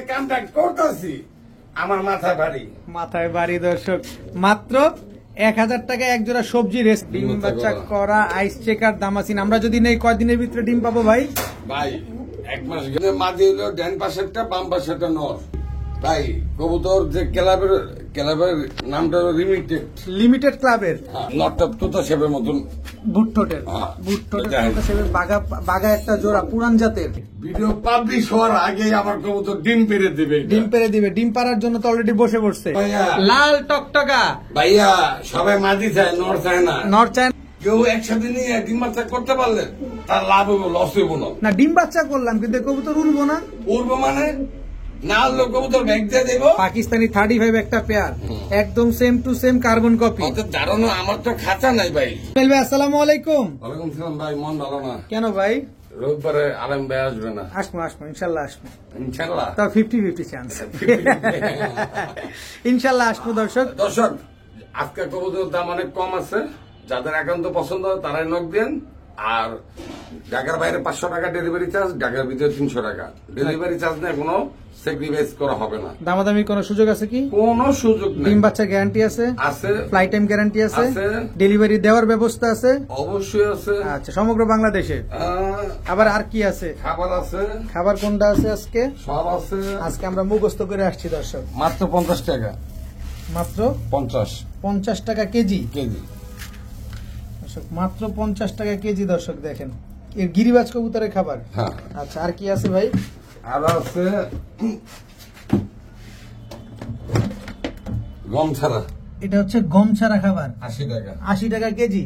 কামটা করতেছি আমার মাথায় বাড়ি দর্শক মাত্র 1000 টাকা এক জোড়া সবজি রেস্ট ডিম বাচ্চা করা আইস চেকার দামাসিন। আমরা যদি নেই কয়দিনের ভিতরে ডিম পাবো ভাই? ভাই 1 মাস গেলে মাঝে হইলো ডান পাশেরটা বাম পাশেরটা নর। ভাই কবুতর যে ক্লাবের নামটা লিমিটেড ক্লাবের নটটা তোতা শেপের মতন বুটটোটের তোতা শেপের বাঘা একটা জোড়া পুরান জাতের। ভিডিও পাবলিশ হওয়ার আগে আমার কবুতর ডিম পেরে দিবে। ডিম পাড়ার জন্য তো অলরেডি বসে পড়ছে। লাল টকটকা ভাইয়া সবাই মাঝি চায়, নর চায় না। কেউ একসাথে নিয়ে ডিম বাচ্চা করতে পারলে তার লাভ হইব, লস হইব না। ডিম বাচ্চা করলাম কিন্তু কবুতর উড়বো না। উড়বো মানে না লোক কবুতর ব্যাগ দিয়ে দেব। পাকিস্তানি 35 একটা পেয়ার একদম same to same carbon copy. ধারণা আমার তো খাঁচা নাই ভাই। ভাই আসসালামু আলাইকুম। ওয়ালাইকুম সালাম ভাই। মন ভালো না কেন ভাই? রোববারে আলম ভাই আসবে না? আসবো ইনশাল্লাহ আসবো। ইনশাল্লাহ তাও 50-50 চান্স। ইনশাল্লাহ আসবো। দর্শক আজকে কবুতরের দাম অনেক কম আছে, যাদের একান্ত পছন্দ হয় তারাই নক দেন। আর ঢাকার বাইরে 500 টাকা ডেলিভারি চার্জ, ঢাকার ভিতরে 300 টাকা ডেলিভারি চার্জ নেই, কোনো স্যাক্রিফাইস করা হবে না। দামাদামি কোনো সুযোগ আছে কি? কোনো সুযোগ নেই। ডিম বাচ্চা গ্যারান্টি আছে? ফ্লাইট টাইম গ্যারান্টি আছে? ডেলিভারি দেওয়ার ব্যবস্থা আছে? অবশ্যই আছে। আচ্ছা, সমগ্র বাংলাদেশে। আবার আর কি আছে? খাবার আছে। খাবার কোনটা আছে আজকে? সব আছে। আজকে আমরা মুখস্থ করে আসছি দর্শক। মাত্র 50 টাকা। মাত্র 50 টাকা কেজি। মাত্র 50 টাকা কেজি। দর্শক দেখেন, এর গিরিবাজ কবুতরের খাবার। আচ্ছা, আর কি আছে ভাই? আর আছে গম ছাড়া। এটা হচ্ছে গম ছাড়া খাবার। 80 টাকা কেজি।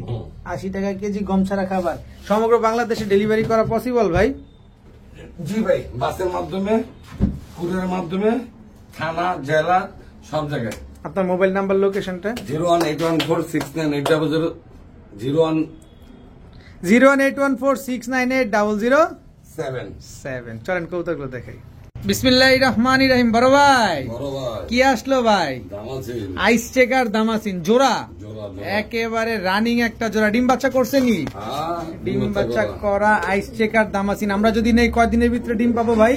80 টাকা কেজি গম ছাড়া খাবার। সমগ্র বাংলাদেশে ডেলিভারি করা পসিবল ভাই? জি ভাই, বাসের মাধ্যমে, কুরিয়ারের মাধ্যমে, থানা, জেলা, সব জায়গায়। আপনার মোবাইল নাম্বার, লোকেশনটা? 018146980 01814698007। চলেন কবুতরগুলো দেখাই। বিসমিল্লাহির রহমানির রহিম। বড় ভাই কি আসলো ভাই? আইস চেকার দামাসিন জোড়া, একেবারে রানিং একটা জোড়া। ডিম বাচ্চা করছে নি? ডিম বাচ্চা করা আইস চেকার দামাসিন। আমরা যদি নেই কয়দিনের ভিতরে ডিম পাবো ভাই?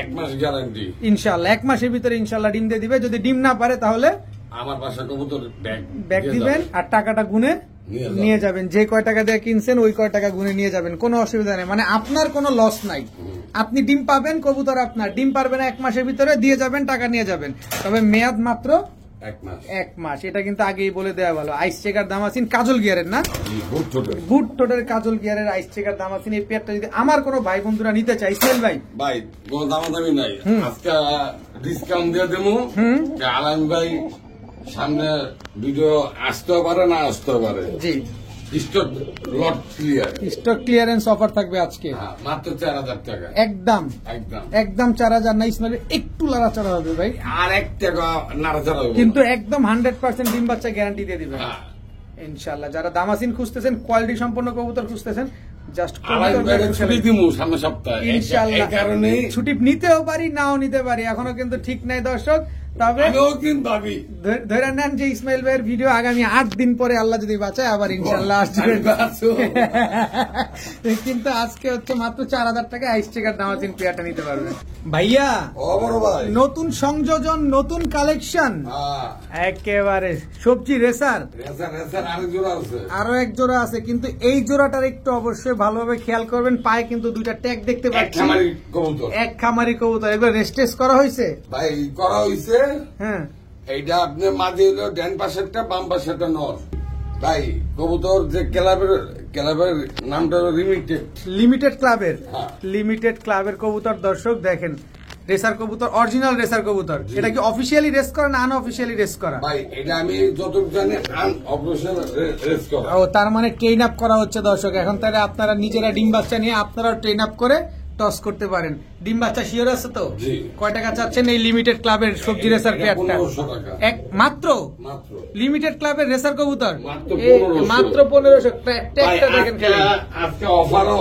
1 মাস গ্যারান্টি ইনশাআল্লাহ। 1 মাসের ভিতরে ইনশাআল্লাহ ডিম দিয়ে দিবে। যদি ডিম না পারে তাহলে আমার বাসা কবুতর ব্যাগ দিবেন আর টাকাটা গুনে নিয়ে যাবেন। যে কয় টাকা দিয়ে কিনছেন ওই কয় টাকা গুনে নিয়ে যাবেন, কোনো অসুবিধা নেই। মানে আপনার কোনো লস নাই। আপনি ডিম পাবেন, কবুতর আপনার। ডিম পারবেন 1 মাসের ভিতরে, দিয়ে যাবেন, টাকা নিয়ে যাবেন। তবে মেয়াদ মাত্র 1 মাস। এটা কিন্তু আগেই বলে দেওয়া ভালো। আইস চেকার দামাসিন কাজল গিয়ারের না, বুট টোটের কাজল গিয়ারের আইস চেকার দামাসিন। এই পেয়ারটা যদি আমার কোনো ভাই বন্ধুরা নিতে চাই, ইসমাইল ভাই কোনো দামাদামি নাই, আজকে ডিসকাউন্ট দিয়ে দেবো। আলম ভাই সামনে ভিডিও আসতেও পারে না আসতেও পারে। জি, স্টক ক্লিয়ারেন্স অফার থাকবে আজকে মাত্র 4000 টাকা। একদম 4000 না ইসমাইল, একটু নাড়াচাড়া হবে ভাই। আর 1 টাকা নাড়াচাড়া হবে, কিন্তু একদম 100% ডিম বাচ্চা গ্যারান্টি দিয়ে দিবেন ইনশাআল্লাহ। যারা দামাসিন খুঁজতেছেন, কোয়ালিটি সম্পন্ন কবুতর খুঁজতেছেন, জাস্ট সামনে সপ্তাহে ইনশাআল্লাহ। ছুটি নিতেও পারি, নাও নিতে পারি, এখনো কিন্তু ঠিক নাই দর্শক। তবে ধরে নেন যে ইসমাইল ভাইয়ের ভিডিও আগামী 8 দিন পরে আল্লাহ যদি বাঁচায় আবার ইনশাআল্লাহ আসবে। কিন্তু আজকে হচ্ছে মাত্র 4000 টাকা আইস চেকার দামাসিন পেয়ারটা নিতে পারবেন ভাইয়া। নতুন সংযোজন, নতুন কালেকশন, একেবারে সবজি রেসার। আরো এক জোড়া আছে, কিন্তু এই জোড়াটার একটু অবশ্যই ভালোভাবে খেয়াল করবেন। পায়ে কিন্তু 2টা ট্যাগ দেখতে পাচ্ছি, এক খামারি কবুতর। এগুলো রেস্টেস করা হয়েছে ভাই? করা হয়েছে। হ্যাঁ, এইটা আপনার মাঝে হইলো ডান পাশেরটা বাম পাশেরটা নর। ভাই কবুতর যে ক্লাবের নামটা লিমিটেড ক্লাবের কবুতর। দর্শক দেখেন, রেসার কবুতর, অরিজিনাল রেসার কবুতর। এটা কি অফিসিয়ালি রেস করা না আনঅফিসিয়ালি রেস করা? ভাই এটা আমি যতটুকু জানি আনঅফিসিয়াল রেস করা। ও, তার মানে ট্রেন আপ করা হচ্ছে দর্শক। এখন তাহলে আপনারা নিজেরা ডিম বাচ্চা নিয়ে আপনারাও ট্রেন আপ করে টস করতে পারেন। ডিম বাচ্চা শিওর আছে তো? কয় টাকা চাচ্ছেন এই লিমিটেড ক্লাবের সবজি রেসার পেয়ারটা? মাত্র লিমিটেড ক্লাবের রেসার কবুতর মাত্র 1500। ট্যাগটা দেখেন, অফারের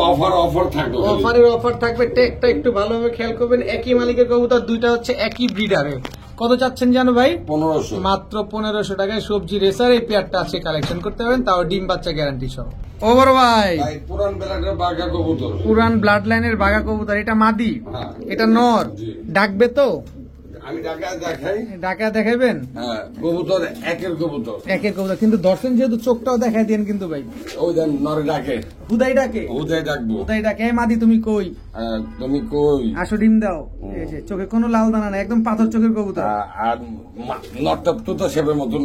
অফার থাকবে। ট্যাগটা একটু ভালোভাবে খেয়াল করবেন। একই মালিকের কবুতর, 2টা হচ্ছে একই ব্রিডারের। কত চাচ্ছেন জানো ভাই? 1500। মাত্র 1500 টাকায় সবজি রেসার এই পেয়ারটা আছে কালেকশন করতে পারবেন, তাও ডিম বাচ্চা গ্যারান্টি সহ। ও বড় ভাই, ভাই পুরান বেলাটের বাঘা কবুতর, পুরান ব্লাড লাইনের বাঘা কবুতর, এটা মাদি, হ্যাঁ। এটা নর, জি। ডাকবে তো? আমি ঢাকা দেখাই। ডাকা দেখাবেন? হ্যাঁ, কবুতর একের কবুতর। একের কবুতর, কিন্তু দর্শন যেহেতু চোখটাও দেখাই দেন কিন্তু ভাই। ওই দেন নরে ডাকে, হুদাই ডাকে, হুদাই ডাকবো। হুদাই ডাকে, "এ মাদি তুমি কই, তুমি কই?" আসো ডিম দাও। এই যে চোখে কোনো লাল দানা না, একদম পাথর চোখের কবুতর, আর নটটা তো সেবের মতন,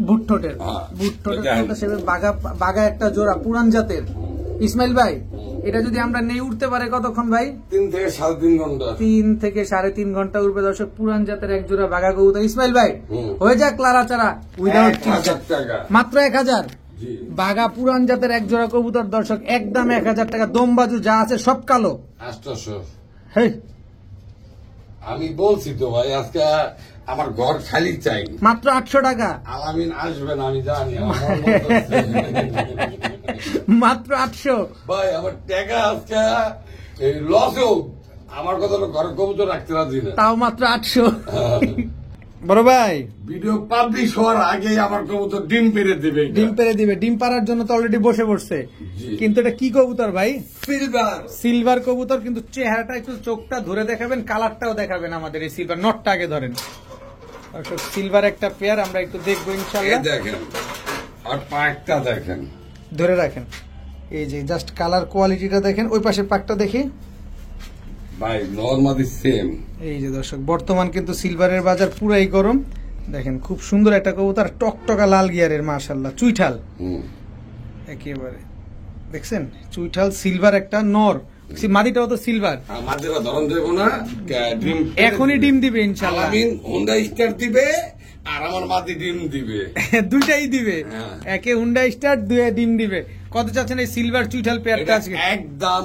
বুট ঠোঁটের, হ্যাঁ। বুট ঠোঁটের দেখেন। তোতা সেবে বাঘা, বাঘা একটা জোড়া পুরান জাতের। ইসমাইল ভাই, এটা যদি আমরা নেই উঠতে পারে কতক্ষণ ভাই? 3 থেকে 3.5 ঘন্টা। 3 থেকে 3.5 ঘন্টা উঠবে দর্শক, পুরান জাতের এক জোড়া বাঘা কবুতর। ইসমাইল ভাই, হুম। হয়ে যাক লারা চারা উইদাউট 1000 টাকা। মাত্র 1000 জি। বাঘা পুরান জাতের এক জোড়া কবুতর দর্শক, একদম 1000 টাকা। দমবাজু যা আছে সব কালো। 800। হেই, আমি বলছি তো ভাই, আজকে আমার ঘর খালি চাই। মাত্র 800 টাকা, আলামিন আসবে না আমি জানি, আমার মন বলতেছে। মাত্র 800। ভাই আমার টাকা আজকে এই লস হোক, আমার কথা হলো ঘরের কবুতর রাখতে রাজি না। তাও মাত্র 800। বড় ভাই, ভিডিও পাবলিশ হওয়ার আগে আমার কবুতর ডিম পেরে দেবে। ডিম পেরে দিবে, ডিম পাড়ার জন্য তো অলরেডি বসে পড়ছে। জি। কিন্তু এটা কি কবুতর ভাই? সিলভার। সিলভার কবুতর, কিন্তু চেহারাটা একটু, চোখটা ধরে দেখাবেন, কালারটাও দেখাবেন আমাদের। এই সিলভার নটটা আগে ধরেন দর্শক, সিলভার একটা পেয়ার আমরা একটু দেখবো এই ইনশাআল্লাহ। দেখেন, আর পাকটা দেখেন। ধরে রাখেন, এই যে জাস্ট কালার কোয়ালিটিটা দেখেন। ওই পাশে পাকটা দেখি, ভাই নরমালি সেম। এই যে দর্শক, বর্তমান কিন্তু সিলভারের বাজার পুরাই গরম। দেখেন খুব সুন্দর একটা কবুতর, টকটকা লাল গিয়ারের, মাশাআল্লাহ, চুইঠাল একেবারে। দেখছেন চুইঠাল সিলভার একটা নর, মাদিটাও তো সিলভার। আমাদের ধরন দেব না, ডিম এখনই ডিম দিবে ইনশাআল্লাহ। আলামিন হুন্ডা স্টার দিবে আর আমার মাদি ডিম দিবে। দুইটাই দিবে, হ্যাঁ। একে হুন্ডা স্টার, দুয়ে ডিম দিবে। কত চাচ্ছেন এই সিলভার চুইঠাল পেয়ারটা এটা আজকে? একদম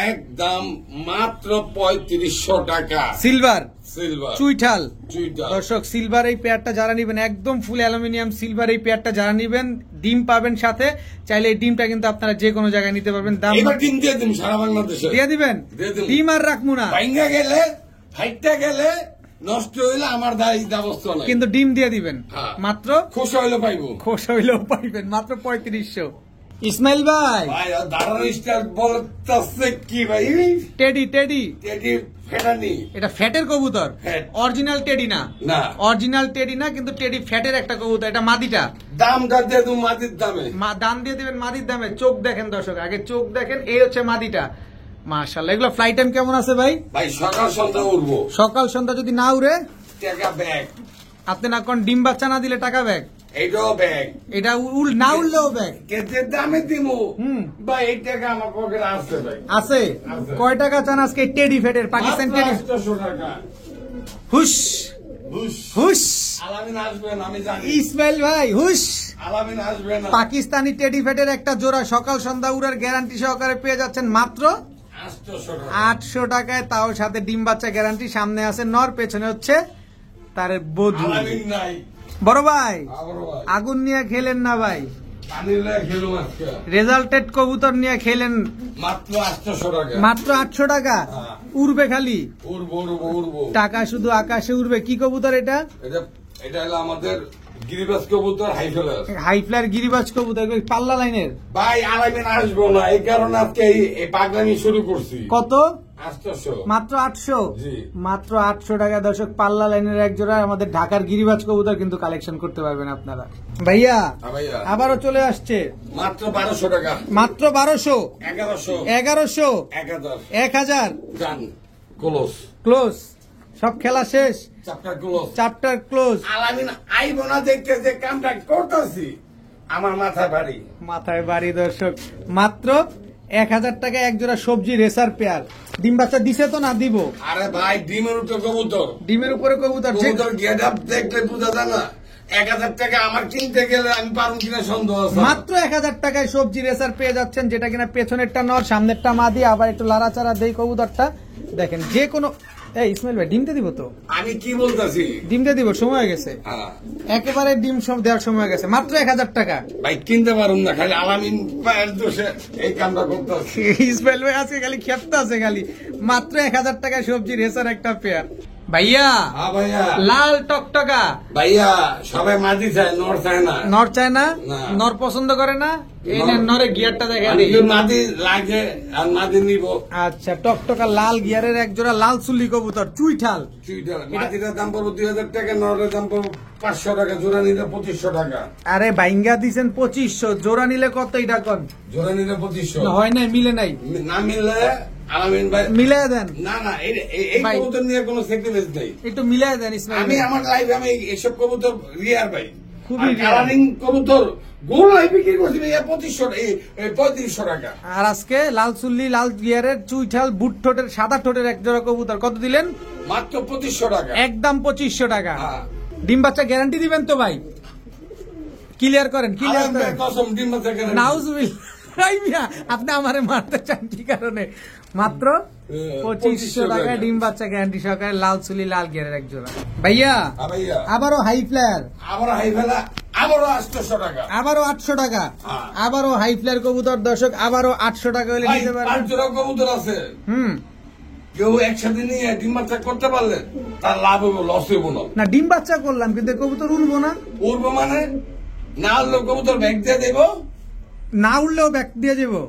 একদম মাত্র 3500 টাকা। সিলভার সিলভার চুইঠাল চুইঠাল। দর্শক, সিলভার এই পেয়ারটা যারা নিবেন, একদম ফুল অ্যালুমিনিয়াম সিলভার এই পেয়ারটা যারা নিবেন, ডিম পাবেন সাথে। চাইলে এই ডিমটা কিন্তু আপনারা যে কোনো জায়গায় নিতে পারবেন। দাম এবার ডিম দিয়ে দিন সারা বাংলাদেশে। দিয়ে দিবেন, দিয়ে দিন। ডিম আর রাখবো না, ভাঙ্গা গেলে, ফাইটটা গেলে, নষ্ট হইলে আমার দায়ী ব্যবস্থা নাই। কিন্তু ডিম দিয়ে দিবেন। হ্যাঁ। মাত্র খুশি হইলে পাইবো। খোস হইলেও পাইবেন, মাত্র 3500। ইসমাইল ভাই, ভাই দাঁড়ানো স্টার বলতেছে কি ভাই? টেডি টেডি, টেডি ফেটানি। এটা ফ্যাটের কবুতর, ফ্যাট। অরিজিনাল টেডি না, না। অরিজিনাল টেডি না, কিন্তু টেডি ফ্যাটের একটা কবুতর। এটা মাদিটা, দামটা দিয়ে তুমি মাটির দামে। দাম দিয়ে দিবেন মাদির দামে। চোখ দেখেন দর্শক, আগে চোখ দেখেন। এই হচ্ছে মাদিটা, মাশাআল্লাহ। এগুলো ফ্লাই টাইম কেমন আছে ভাই? ভাই সকাল সন্ধ্যা উঠবো, সকাল সন্ধ্যা যদি না উড়ে, টাকা ব্যাগ। আপনি না কোন ডিম বাচ্চা না দিলে টাকা ব্যাগ, এইটাও ব্যাগ। এটা না উড়লেও ব্যাগ কেটে দামে দিমু। হুম। ভাই এই টাকা আমার পকেটে আসছে ভাই। আছে। আছে। কয় টাকা চান আজকে টেডি ফেটের, পাকিস্তান টেডি? 800 টাকা। হুশ হুশ। হুশ, আলামিন আসবেন আমি জানি। ইসমাইল ভাই হুশ। আলামিন আসবে না। পাকিস্তানি টেডি ফেটের একটা জোড়া সকাল সন্ধ্যা উড়ার গ্যারান্টি সহকারে পেয়ে যাচ্ছেন মাত্র 800 টাকা। 800 টাকায়, তাও সাথে ডিম বাচ্চা গ্যারান্টি। সামনে আছে নর, পেছনে হচ্ছে তার বধূ। আলামিন নাই। বড় ভাই, আবার ভাই আগুন নিয়ে খেলেন না ভাই, পানি লয়ে খেলুম আজকে। রেজাল্টেড কবুতর নিয়ে খেলেন। মাত্র 800 টাকা। মাত্র 800 টাকা, হ্যাঁ। উড়বে খালি, উড়বো উড়বো উড়বো। টাকা শুধু আকাশে উড়বে। কি কবুতর এটা? এটা এটা হলো আমাদের গিরিবাজ কবুতর হাইফেলার। হাইফ্লার গিরিবাজ কবুতর, এগুলো পাল্লা লাইনের। ভাই আলামিন আসবো না, এই কারণে আজকে এই পাগলামি শুরু করছি। কত? 800। মাত্র 800। জি। মাত্র 800 টাকা দর্শক, পাল্লা লাইনের এক জোড়া আমাদের ঢাকার গিরিবাজ কবুতর কিন্তু কালেকশন করতে পারবেন আপনারা। ভাইয়া হ্যাঁ ভাইয়া। আবারও চলে আসছে, মাত্র 1200 টাকা। মাত্র 1200, 1100, 1100, 1000 1000। জান ক্লোজ। ক্লোজ, সব খেলা শেষ, চ্যাপ্টার ক্লোজ। Chapter close. আলামিন আইবো না দেখতে যে কামটা করতেছি আমার মাথা ভারী। মাথায় বাড়ি দর্শক, মাত্র 1000 টাকা এক জোড়া সবজি রেসার পেয়ার। ডিম বাচ্চা দিছে তো না দিব? আরে ভাই ডিমের উপরে কবুতর। ডিমের উপরে কবুতর, কবুতর গেট আপ দেখলে বোঝা যায় না। 1000 টাকা আমার কিনতে গেলে আমি পারুম কিনা সন্দেহ আছে। মাত্র 1000 টাকায় সবজি রেসার পেয়ে যাচ্ছেন, যেটা কিনা পেছনেরটা নর, সামনেরটা মাদি। আবার একটু লাড়াচাড়া দেই কবুতরটা, দেখেন যে কোনো। এই ইসমাইল ভাই, ডিমতে দিব তো? আমি কি বলতেছি? ডিমতে দিব, সময় হয়ে গেছে, হ্যাঁ। একেবারে ডিম সব দেওয়ার সময় হয়ে গেছে। মাত্র 1000 টাকা। ভাই কিনতে পারুম না, খালি আলামিন পায়ের দোষে এই কামটা করতেছি। ইসমাইল ভাই আজকে খালি খেপতে আছে খালি। মাত্র 1000 টাকায় সবজি রেসার একটা পেয়ার। ভাইয়া হ্যাঁ ভাইয়া। লাল টকটকা, ভাইয়া সবাই মাঝি চায়, নর চায় না। নর চায় না? না। নর পছন্দ করে না? এই নেন নরে গিয়ারটা দেখেন। মাদি লাগে আর মাদি নিব। আচ্ছা, টকটকা লাল গিয়ারের এক জোড়া লাল চুল্লি কবুতর চুইঠাল। মাদিটার দাম পড়বো 2000 টাকা, নরের দাম পড়বো 500 টাকা, জোড়া নিলে 2500 টাকা। আরে বাইঙ্গা দিছেন 2500, জোড়া নিলে কত এটা কোন? জোড়া নিলে 2500। হয় নাই, মিলে নাই। না মিললে আলামিন ভাই মিলাই দেন। না না, এই কবুতর নিয়ে কোনো সেক্রিফাইস নেই। একটু মিলাই দেন ইসমাইল। আমি আমার লাইফে আমি এইসব কবুতর রিয়ার ভাই, খুবই কালারিং কবুতর গোল লাইফ বিক্রি করছি 3500 টাকা। আর আজকে লাল চুল্লি লাল গিয়ারের চুইঠাল বুট ঠোঁটের সাদা ঠোঁটের এক জোড়া কবুতর কত দিলেন? মাত্র 2500 টাকা। একদম 2500 টাকা। হ্যাঁ। ডিম বাচ্চা গ্যারান্টি দিবেন তো ভাই? ক্লিয়ার করেন, ক্লিয়ার করেন। কসম ডিম বাচ্চা গ্যারান্টি। নাউজুবিল্লাহ, আপনি আমারে মারতে চান কি কারণে? মাত্র 2500 টাকা ডিম বাচ্চা গ্যারান্টি সহকারে লাল চুলি লাল গিয়ারের এক জোড়া। ভাইয়া আবারও হাই ফ্লায়ার, আবারও 800 টাকা, আবারও 800 টাকা, আবারও হাই ফ্লায়ার কবুতর। দর্শক আবারও 800 টাকা হলে নিতে পারবেন। 5 জোড়া কবুতর আছে। কেউ একসাথে নিয়ে ডিম বাচ্চা করতে পারলে তার লাভ হইব, লস হইব না। না, ডিম বাচ্চা করলাম কিন্তু কবুতর উড়বো না। উড়বো মানে না উড়লেও কবুতর ব্যাগ দিয়ে দেবো, না উড়লেও ব্যাক দিয়ে যাবো।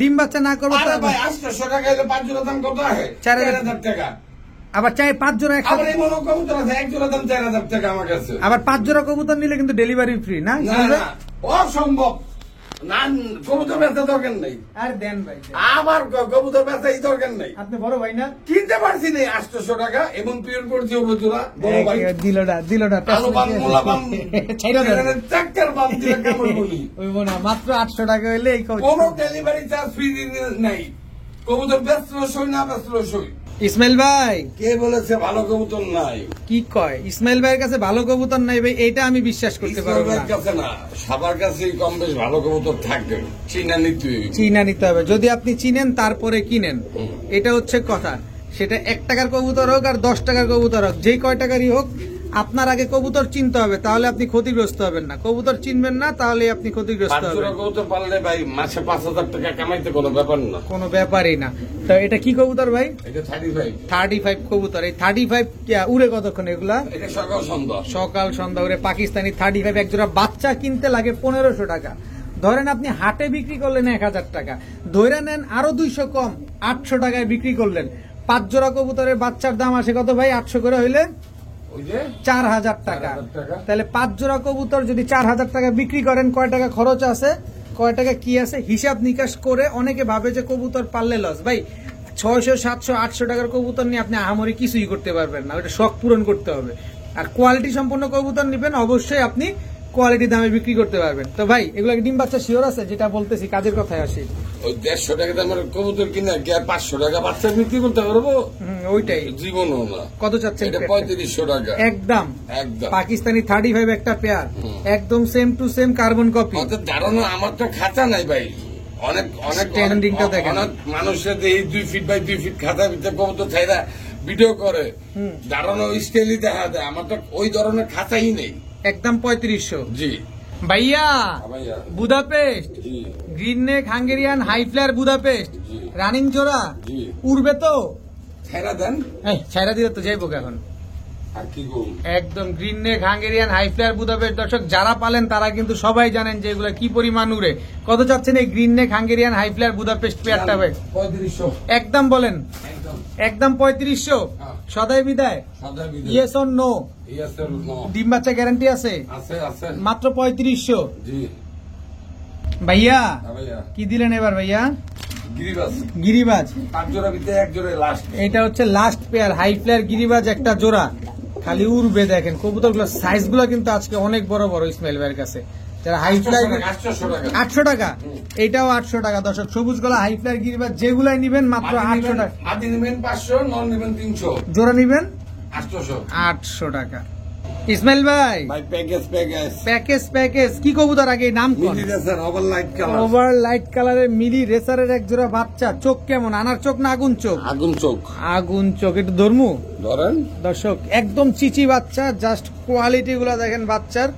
ডিম বাচ্চা না করবো। 800 টাকা হলে 5 জোড়া দাম কত হয়? 4000 টাকা। আবার চাই 5 জোড়া আবার এই মনে কবুতর আছে 1 জোড়া দাম 4000 টাকা আমার কাছে। আবার 5 জোড়া কবুতর নিলে কিন্তু ডেলিভারি ফ্রি না? অসম্ভব না, কবুতর বেচা দরকার নেই। আর দেন ভাই, আমার কবুতর বেচা এই দরকার নেই। আপনি বড় ভাই না? কিনতে পারছি না 800 টাকা এবং পিওর করছি জোড়া বড় ভাই। দিলটা আলু বাম মোলা বাম চাক্কার বাম দিয়ে কেমন বলি ওই না, মাত্র 800 টাকা হইলে এই কোনো ডেলিভারি চার্জ ফ্রি নাই। কবুতর বেচলো সই না বেচলো সই। ইসমাইল ভাই কে বলেছে ভালো কবুতর নাই? কি কয় ইসমাইল ভাইয়ের কাছে ভালো কবুতর নাই ভাই? এটা আমি বিশ্বাস করতে পারবো না। কাছে না, সবার কাছেই কম বেশ ভালো কবুতর থাকবে। চিনা নিতে হবে। যদি আপনি চিনেন তারপরে কিনেন, এটা হচ্ছে কথা। সেটা 1 টাকার কবুতর হোক আর 10 টাকার কবুতর হোক, যে কয় টাকারই হোক, আপনার আগে কবুতর চিনতে হবে, তাহলে আপনি ক্ষতিগ্রস্ত হবেন না। কবুতর চিনবেন না, তাহলে আপনি ক্ষতিগ্রস্ত হবেন। কবুতর পারলে ভাই মাসে 5000 টাকা কামাইতে কোনো ব্যাপার না, কোনো ব্যাপারই না। তো এটা কি কবুতর ভাই? এটা 35 কবুতর। এই 35 উড়ে কতক্ষণ এগুলা? এটা সকাল সন্ধ্যা উড়ে। পাকিস্তানি 35 একজোড়া বাচ্চা কিনতে লাগে 1500 টাকা। ধরেন আপনি হাটে বিক্রি করলেন 1000 টাকা, ধরে নেন আরো 200 কম, 800 টাকায় বিক্রি করলেন। 5 জোড়া কবুতরের বাচ্চার দাম আসে কত ভাই? 800 করে হইলে 4000 টাকা। তাহলে 5 জোড়া কবুতর যদি 4000 টাকা বিক্রি করেন, কয় টাকা খরচ আছে, কয় টাকা কি আছে, হিসাব নিকাশ করে অনেকে ভাবে যে কবুতর পাললে লস। ভাই 600 700 800 টাকার কবুতর নিয়ে আপনি আহামরি কিছুই করতে পারবেন না, ওটা শখ পূরণ করতে হবে। আর কোয়ালিটি সম্পন্ন কবুতর নিবেন, অবশ্যই আপনি কোয়ালিটি দামে বিক্রি করতে পারবেন। তো ভাই এগুলো ডিম বাচ্চা শিওর আছে? যেটা বলতেছি কাজের কথায় আসি। ওই 150 টাকা দামের কবুতর কিনে কি আর 500 টাকা বাচ্চা বিক্রি করতে পারবো? ওইটাই জীবনও না। কত চাচ্ছেন? 3500 টাকা। একদম পাকিস্তানি 35 একটা পেয়ার, একদম same to same carbon copy. দাঁড়ানো আমার তো খাঁচা নাই ভাই। অনেক স্ট্যান্ডিংটা দেখেন, মানুষের এই 2 ফিট বাই 2 ফিট খাঁচার ভিতরে কবুতর ছাইরা ভিডিও করে, দাঁড়ানো স্টাইলই দেখা যায়। আমার তো ওই ধরনের খাঁচাই নেই। একদম 3500। জি ভাইয়া Budapest green neck Hungarian high flyer Budapest running জোড়া উড়বে তো? ছাইরা দেন। ছাইরা দিলে তো যাইবো এখন। একদম green neck Hungarian high flyer Budapest. দর্শক যারা পালেন তারা কিন্তু সবাই জানেন যে এগুলা কি পরিমাণ উড়ে। কত চাচ্ছেন এই green neck Hungarian high flyer Budapest পেয়ারটা ভাই? 3500। একদম বলেন, একদম 3500। সদাই বিদায়? Yes or no? ডিম বাচ্চা গ্যারান্টি আছে? মাত্র 3500। ভাইয়া কি দিলেন এবার ভাইয়া? গিরিবাজ। 5 জোড়া ভিতরে 1 জোড়া লাস্ট। এটা হচ্ছে লাস্ট পেয়ার হাই ফ্লায়ার গিরিবাজ, একটা জোড়া খালি উড়বে। দেখেন কবুতর গুলো সাইজ গুলো কিন্তু আজকে অনেক বড় বড় ইসমাইল ভাইয়ের কাছে। যারা হাই ফ্লায়ার 800 টাকা, এইটাও 800 টাকা। দর্শক সবুজ গলা হাই ফ্লায়ার গিরিবাজ যেগুলাই নিবেন মাত্র 800 টাকা। আদি নেবেন 500, নন নেবেন 300, জোড়া নিবেন 800 টাকা। ইসমাইল ভাই প্যাকেজ কি কবুতর আগে নাম ওভার লাইট কালারের মিলি রেসারের এক জোড়া বাচ্চা। চোখ কেমন? আনার চোখ না আগুন চোখ? আগুন চোখ। একটু ধরমু ধরেন দর্শক, একদম চিচি বাচ্চা। জাস্ট কোয়ালিটি গুলা দেখেন, বাচ্চার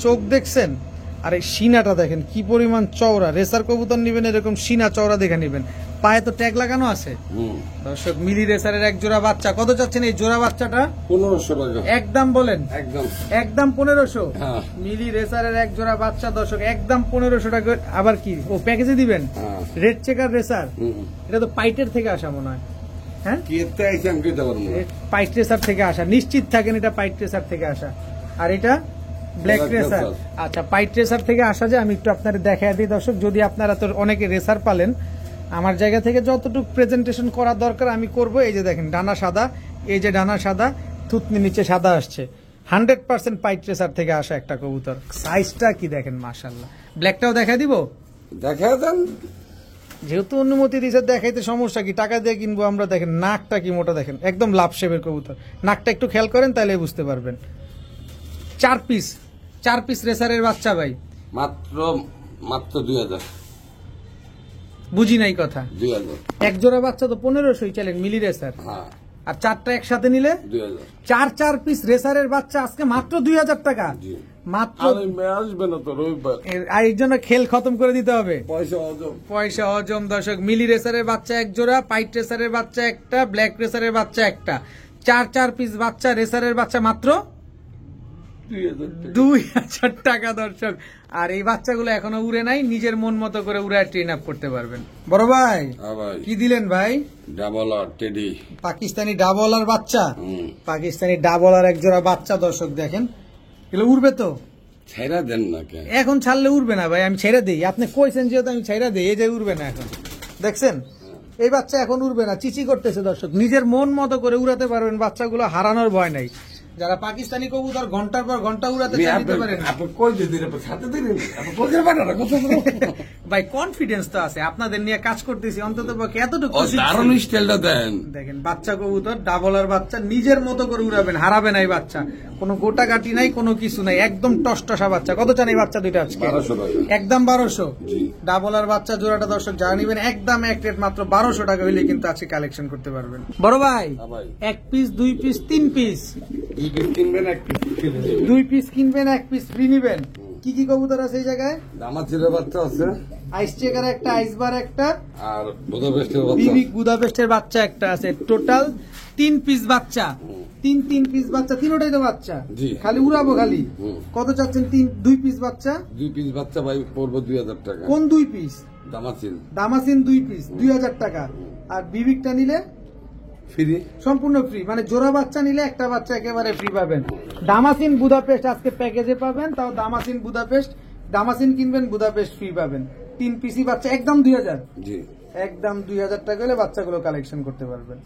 চোখ দেখছেন, আর এই সিনাটা দেখেন কি পরিমাণ চওড়া। রেসার কবুতর নিবেন এরকম সিনা চওড়া দেখে নিবেন। পায়ে তো ট্যাগ লাগানো আছে। হুম, দর্শক মিলি রেসারের এক জোড়া বাচ্চা, কত চাচ্ছেন এই জোড়া বাচ্চাটা? 1500 টাকা একদম বলেন, একদম। একদম 1500। হ্যাঁ। মিলি রেসারের এক জোড়া বাচ্চা দর্শক একদম 1500 টাকা। আবার কি ও প্যাকেজে দিবেন? হ্যাঁ। রেড চেকার রেসার, হুম, এটা তো পাইটের থেকে আসা মনে হয়। হ্যাঁ, কি এতে আইছে আমি কইতে পারবো না। পাইট রেসার থেকে আসা, নিশ্চিত থাকেন এটা পাইট রেসার থেকে আসা। আর এটা ব্ল্যাক Black রেসার। Racer। আচ্ছা, পাইট রেসার থেকে আসা, যে আমি একটু আপনাদের দেখাই দিই দর্শক, যদি আপনারা তো অনেকে রেসার পালেন, আমার জায়গা থেকে যতটুকু প্রেজেন্টেশন করা দরকার আমি করব। এই যে দেখেন ডানা সাদা, এই যে ডানা সাদা, থুতনি নিচে সাদা আসছে, 100% পাইট রেসার থেকে আসা একটা কবুতর। সাইজটা কি দেখেন, মাশাআল্লাহ। ব্ল্যাকটাও দেখা দিব, দেখা দেন। যেহেতু অনুমতি দিয়েছে দেখাইতে, সমস্যা কি, টাকা দিয়ে কিনবো আমরা। দেখেন নাকটা কি মোটা, দেখেন একদম লাভ শেপের কবুতর। নাকটা একটু খেয়াল করেন তাহলে বুঝতে পারবেন। 4 পিস রেসারের বাচ্চা ভাই, মাত্র 2000 বুঝি নাই কথা। 2000। এক জোড়া বাচ্চা তো 1500 চলেন মিলি রেসার, হ্যাঁ, আর 4টা একসাথে নিলে 2000। 4 পিস রেসারের বাচ্চা আজকে মাত্র 2000 টাকা। জি। মাত্র। আমি আসবে না তো রবিবার, আর এর জন্য খেল খতম করে দিতে হবে, পয়সা অজব। পয়সা হজম। দর্শক মিলি রেসারের বাচ্চা এক জোড়া, পাইট রেসারের বাচ্চা একটা, ব্ল্যাক রেসারের বাচ্চা একটা, 4 পিস বাচ্চা রেসারের বাচ্চা মাত্র 2000 টাকা দর্শক। আর এই বাচ্চাগুলো এখনো উড়ে নাই, নিজের মন মতো করে উড়ায় ট্রেন আপ করতে পারবেন। বড় ভাই হ্যাঁ ভাই, কি দিলেন ভাই? ডাবল আর টেডি। পাকিস্তানি ডাবলার বাচ্চা, হুম, পাকিস্তানি ডাবলার এক জোড়া বাচ্চা দর্শক দেখেন। এগুলো উড়বে তো? ছেড়া দেন না কেন? এখন ছাড়লে উড়বে না ভাই, আমি ছেড়ে দিই। আপনি কইছেন যেহেতু আমি ছেড়ে দিই, এই যে উড়বে না এখন। দেখছেন এই বাচ্চা এখন উড়বে না, চিচি করতেছে দর্শক। নিজের মন মতো করে উড়াতে পারবেন, বাচ্চাগুলো হারানোর ভয় নাই। যারা পাকিস্তানি কবুতর ঘন্টার পর ঘন্টা উড়াতে চান নিতে পারেন। আপনি কই দিলেন? আপনি সাথে দিলেন? আপনি কোকের বানাটা কত বড়? ভাই কনফিডেন্স তো আছে, আপনাদের নিয়ে কাজ করতেছি, অন্তত পক্ষে এতটুকু ও শিখছি। দারুণ স্টাইলটা দেন। দেখেন বাচ্চা কবুতর ডাবলার বাচ্চা, নিজের মতো করে উড়াবেন, হারাবে না এই বাচ্চা। কোনো গোটা কাটি নাই, কোনো কিছু নাই, একদম টসটসা বাচ্চা। কত চান এই বাচ্চা দুইটা আজকে? 1200 টাকা। একদম 1200। জি। ডাবলার বাচ্চা জোড়াটা দর্শক যারা নিবেন একদম এক রেট, মাত্র 1200 টাকা হইলে কিন্তু আজকে কালেকশন করতে পারবেন। বড় ভাই হ্যাঁ ভাই, 1 পিস 2 পিস 3 পিস, 2 পিস কিনবেন, 1 পিস কিনে দেবেন। 2 পিস কিনবেন 1 পিস ফ্রি নিবেন। কি কি কবুতর আছে এই জায়গায়? দামাচিরের বাচ্চা আছে, আইস চেকার একটা, আইসবার একটা, আর বুদাপেস্টের বাচ্চা বিবিক বুদাপেস্টের বাচ্চা একটা আছে। টোটাল 3 পিস বাচ্চা, 3 পিস বাচ্চা, তিনটাই তো বাচ্চা। জি। খালি উড়াবো খালি। হুম। কত চাচ্ছেন 2 পিস বাচ্চা? 2 পিস বাচ্চা ভাই পড়বো 2000 টাকা। কোন 2 পিস? দামাচির দামাসিন 2 পিস 2000 টাকা। আর বিবিকটা নিলে ফ্রি। সম্পূর্ণ ফ্রি, মানে জোড়া বাচ্চা নিলে একটা বাচ্চা একেবারে ফ্রি পাবেন। দামাসিন বুদাপেস্ট আজকে প্যাকেজে পাবেন, তাও দামাসিন বুদাপেস্ট। দামাসিন কিনবেন, বুদাপেস্ট ফ্রি পাবেন। 3 পিসি বাচ্চা একদম 2000, জি। একদম 2000 টাকা হলে বাচ্চাগুলো কালেকশন করতে পারবেন।